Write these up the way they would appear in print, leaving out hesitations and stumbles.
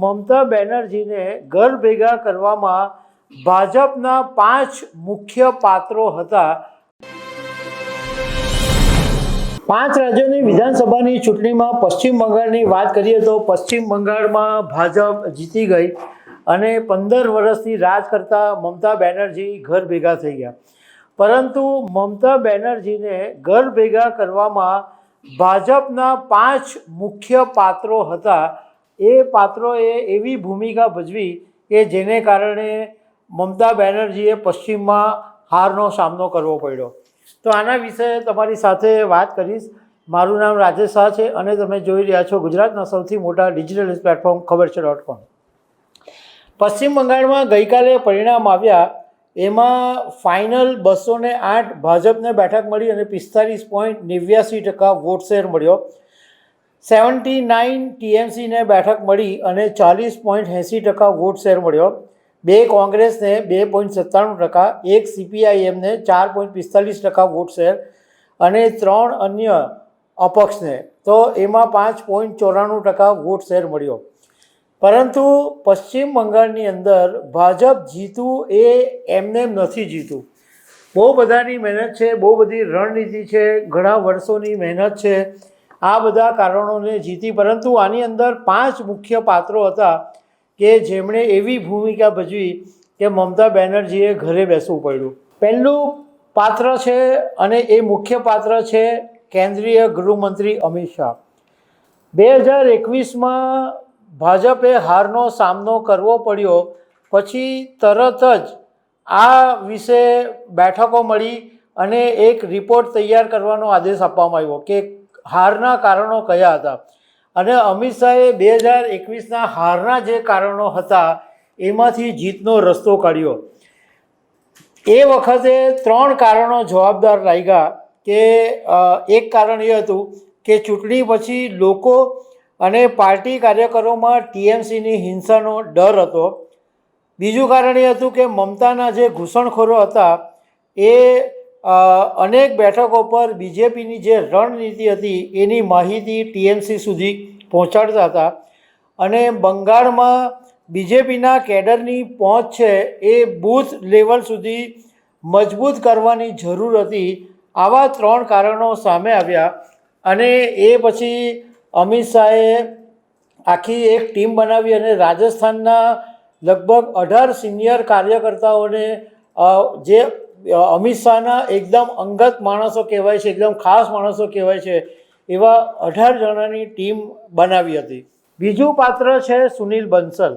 મમતા બેનર્જીને ઘર ભેગા કરવામાં ભાજપના 5 મુખ્ય પાત્રો હતા। 5 રાજ્યોની વિધાનસભાની ચૂંટણીમાં પશ્ચિમ બંગાળની વાત કરીએ તો પશ્ચિમ બંગાળમાં ભાજપ જીતી ગઈ અને 15 વર્ષથી રાજ કરતા મમતા બેનર્જી ઘર ભેગા થઈ ગયા। પરંતુ મમતા બેનર્જીને ઘર ભેગા કરવામાં ભાજપના 5 મુખ્ય પાત્રો હતા। એ પાત્રોએ એવી ભૂમિકા ભજવી કે જેને કારણે મમતા બેનર્જીએ પશ્ચિમમાં હારનો સામનો કરવો પડ્યો। તો આના વિશે તમારી સાથે વાત કરીશ। મારું નામ રાજેશ શાહ છે અને તમે જોઈ રહ્યા છો ગુજરાતના સૌથી મોટા ડિજિટલ પ્લેટફોર્મ ખબરછે.com। પશ્ચિમ બંગાળમાં ગઈકાલે પરિણામ આવ્યા। એમાં ફાઇનલ 208 ભાજપને બેઠક મળી અને 45.89% વોટ શેર મળ્યો। 79 ટીએમસીને બેઠક મળી અને 40.80% વોટ શેર મળ્યો। 2 કોંગ્રેસને 2.97%, 1 સીપીઆઈએમને 4.45% વોટ શેર અને 3 અન્ય અપક્ષને તો એમાં 5.94% વોટ શેર મળ્યો। પરંતુ પશ્ચિમ બંગાળની અંદર ભાજપ જીતું એ એમને નથી જીતું। બહુ બધાની મહેનત છે, બહુ બધી રણનીતિ છે, ઘણા વર્ષોની મહેનત છે, આ બધા કારણોને જીતી। પરંતુ આની અંદર 5 મુખ્ય પાત્રો હતા કે જેમણે એવી ભૂમિકા ભજવી કે મમતા બેનર્જીએ ઘરે બેસવું પડ્યું। પહેલું પાત્ર છે અને એ મુખ્ય પાત્ર છે કેન્દ્રીય ગૃહમંત્રી અમિત શાહ। 2021માં ભાજપે હારનો સામનો કરવો પડ્યો પછી તરત જ આ વિશે બેઠકો મળી અને એક રિપોર્ટ તૈયાર કરવાનો આદેશ આપવામાં આવ્યો કે હારના કારણો કયા હતા। અને અમિત શાહે 2021ના હારના જે કારણો હતા એમાંથી જીતનો રસ્તો કાઢ્યો। એ વખતે 3 કારણો જવાબદાર લાગ્યા કે એક કારણ એ હતું કે ચૂંટણી પછી લોકો અને પાર્ટી કાર્યકરોમાં ટીએમસીની હિંસાનો ડર હતો। બીજું કારણ એ હતું કે મમતાના જે ઘૂસણખોરો હતા એ અનેક બેઠકો પર બીજેપીની જે રણનીતિ હતી એની માહિતી ટીએમસી સુધી પહોંચાડતા હતા અને બંગાળમાં બીજેપીના કેડરની પહોંચ છે એ બૂથ લેવલ સુધી મજબૂત કરવાની જરૂર હતી। આવા 3 કારણો સામે આવ્યા અને એ પછી અમિત શાહે આખી એક ટીમ બનાવી અને રાજસ્થાનના લગભગ 18 સિનિયર કાર્યકર્તાઓને જે અમિત શાહના એકદમ અંગત માણસો કહેવાય છે, એકદમ ખાસ માણસો કહેવાય છે, એવા 18 જણાની ટીમ બનાવી હતી। બીજું પાત્ર છે સુનિલ બંસલ।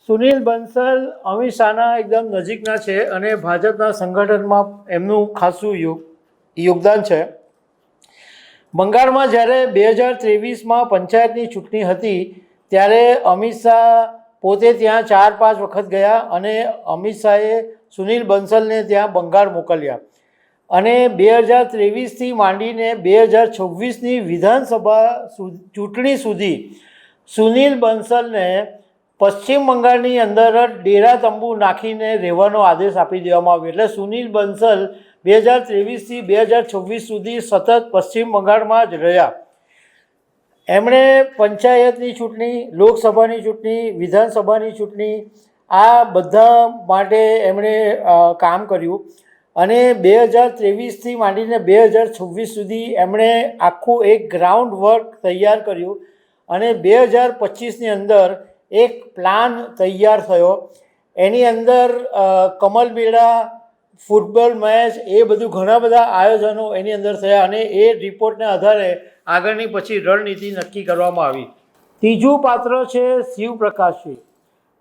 સુનિલ બંસલ અમિત શાહના એકદમ નજીકના છે અને ભાજપના સંગઠનમાં એમનું ખાસું યોગદાન છે। બંગાળમાં જ્યારે 2023માં પંચાયતની ચૂંટણી હતી ત્યારે અમિત શાહ પોતે ત્યાં 4-5 વખત ગયા અને અમિત શાહે સુનિલ બંસલને ત્યાં બંગાળ મોકલ્યા અને 2023થી માંડીને 2026ની વિધાનસભા ચૂંટણી સુધી સુનિલ બંસલને પશ્ચિમ બંગાળની અંદર જ ડેરા તંબુ નાખીને રહેવાનો આદેશ આપી દેવામાં આવ્યો। એટલે સુનિલ બંસલ 2023થી 2026 સુધી સતત પશ્ચિમ બંગાળમાં જ રહ્યા। એમણે પંચાયતની ચૂંટણી, લોકસભાની ચૂંટણી, વિધાનસભાની ચૂંટણી આ બધા માટે એમણે કામ કર્યું અને 2023થી માંડીને 2026 સુધી એમણે આખું એક ગ્રાઉન્ડ વર્ક તૈયાર કર્યું અને 2025ની અંદર એક પ્લાન તૈયાર થયો। એની અંદર કમલ મેળા, ફૂટબોલ મેચ એ બધું ઘણા બધા આયોજનો એની અંદર થયા અને એ રિપોર્ટને આધારે આગળની પછી રણનીતિ નક્કી કરવામાં આવી। ત્રીજું પાત્ર છે શિવપ્રકાશજી।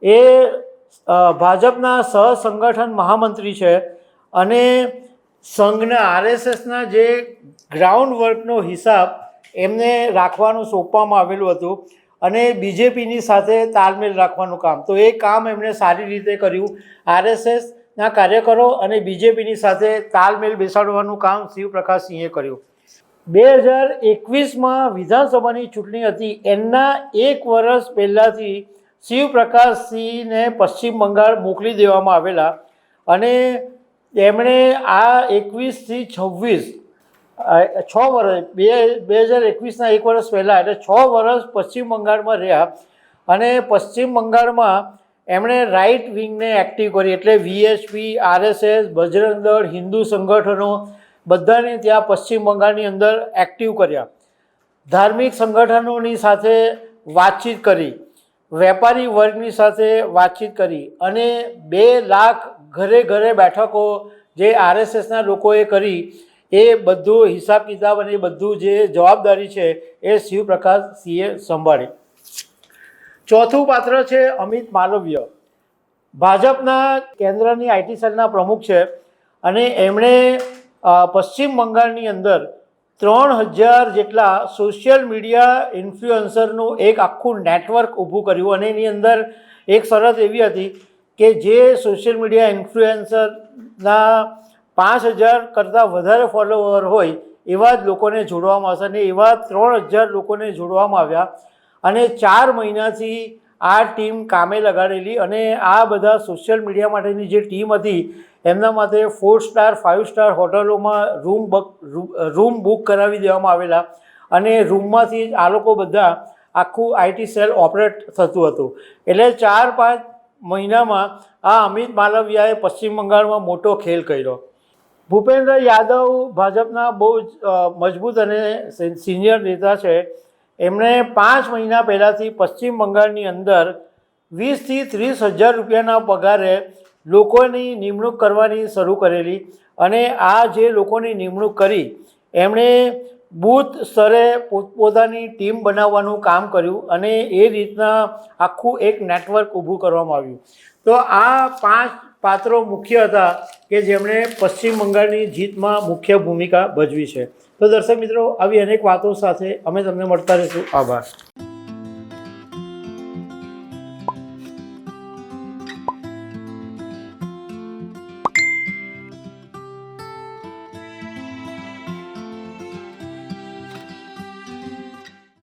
એ ભાજપના સહસંગઠન મહામંત્રી છે અને સંઘના આરએસએસના જે ગ્રાઉન્ડ વર્કનો હિસાબ એમને રાખવાનું સોંપવામાં આવેલું હતું અને બીજેપીની સાથે તાલમેલ રાખવાનું કામ, તો એ કામ એમણે સારી રીતે કર્યું। આરએસએસના કાર્યકરો અને બીજેપીની સાથે તાલમેલ બેસાડવાનું કામ શિવપ્રકાશસિંહે કર્યું। 2021માં વિધાનસભાની ચૂંટણી હતી એના 1 વર્ષ પહેલાંથી શિવપ્રકાશસિંહને પશ્ચિમ બંગાળ મોકલી દેવામાં આવેલા અને એમણે આ 21થી 26 6 વર્ષ 2021ના 1 વર્ષ પહેલાં એટલે 6 વર્ષ પશ્ચિમ બંગાળમાં રહ્યા અને પશ્ચિમ બંગાળમાં એમણે રાઇટ વિંગને એક્ટિવ કરી, એટલે વીએચપી, આરએસએસ, બજરંગ દળ, હિન્દુ સંગઠનો બધાને ત્યાં પશ્ચિમ બંગાળની અંદર એક્ટિવ કર્યા. ધાર્મિક સંગઠનોની સાથે વાતચીત કરી, વેપારી વર્ગની સાથે વાતચીત કરી અને 2 લાખ ઘરે ઘરે બેઠકો જે આરએસએસના લોકોએ કરી એ બધું હિસાબ કિતાબ અને એ બધું જે જવાબદારી છે એ શિવપ્રકાશ સિંહે સંભાળી. ચોથું પાત્ર છે અમિત માલવીય. ભાજપના કેન્દ્રની આઈટી સેલના પ્રમુખ છે અને એમણે પશ્ચિમ બંગાળની અંદર 3000 જેટલા સોશિયલ મીડિયા ઇન્ફ્લુએન્સરનું એક આખું નેટવર્ક ઊભું કર્યું અને એની અંદર એક શરત એવી હતી કે જે સોશિયલ મીડિયા ઇન્ફ્લુએન્સરના 5000 કરતાં વધારે ફોલોવર હોય એવા જ લોકોને જોડવામાં આવશે અને એવા 3000 લોકોને જોડવામાં આવ્યા અને 4 મહિનાથી આ ટીમ કામે લગાડેલી અને આ બધા સોશિયલ મીડિયા માટેની જે ટીમ હતી એમના માટે 4 સ્ટાર 5 સ્ટાર હોટલોમાં રૂમ બુક કરાવી દેવામાં આવેલા અને રૂમમાંથી જ આ લોકો બધા આખું આઈટી સેલ ઓપરેટ થતું હતું. એટલે 4-5 મહિનામાં આ અમિત માલવિયાએ પશ્ચિમ બંગાળમાં મોટો ખેલ કર્યો. ભૂપેન્દ્ર યાદવ ભાજપના બહુ જ મજબૂત અને સિનિયર નેતા છે. એમણે 5 મહિના પહેલાંથી પશ્ચિમ બંગાળની અંદર 20 થી 30 હજાર રૂપિયાના પગારે લોકોની નિમણૂક કરવાની શરૂ કરેલી અને આ જે લોકોની નિમણૂક કરી એમણે બૂથ સ્તરે પોતપોતાની ટીમ બનાવવાનું કામ કર્યું અને એ રીતના આખું એક નેટવર્ક ઊભું કરવામાં આવ્યું. તો આ 5 પાત્રો મુખ્ય હતા કે જેમણે પશ્ચિમ બંગાળની જીતમાં મુખ્ય ભૂમિકા ભજવી છે. તો દર્શક મિત્રો, આવી અનેક વાતો સાથે અમે તમને મળતા રહીશું. આભાર.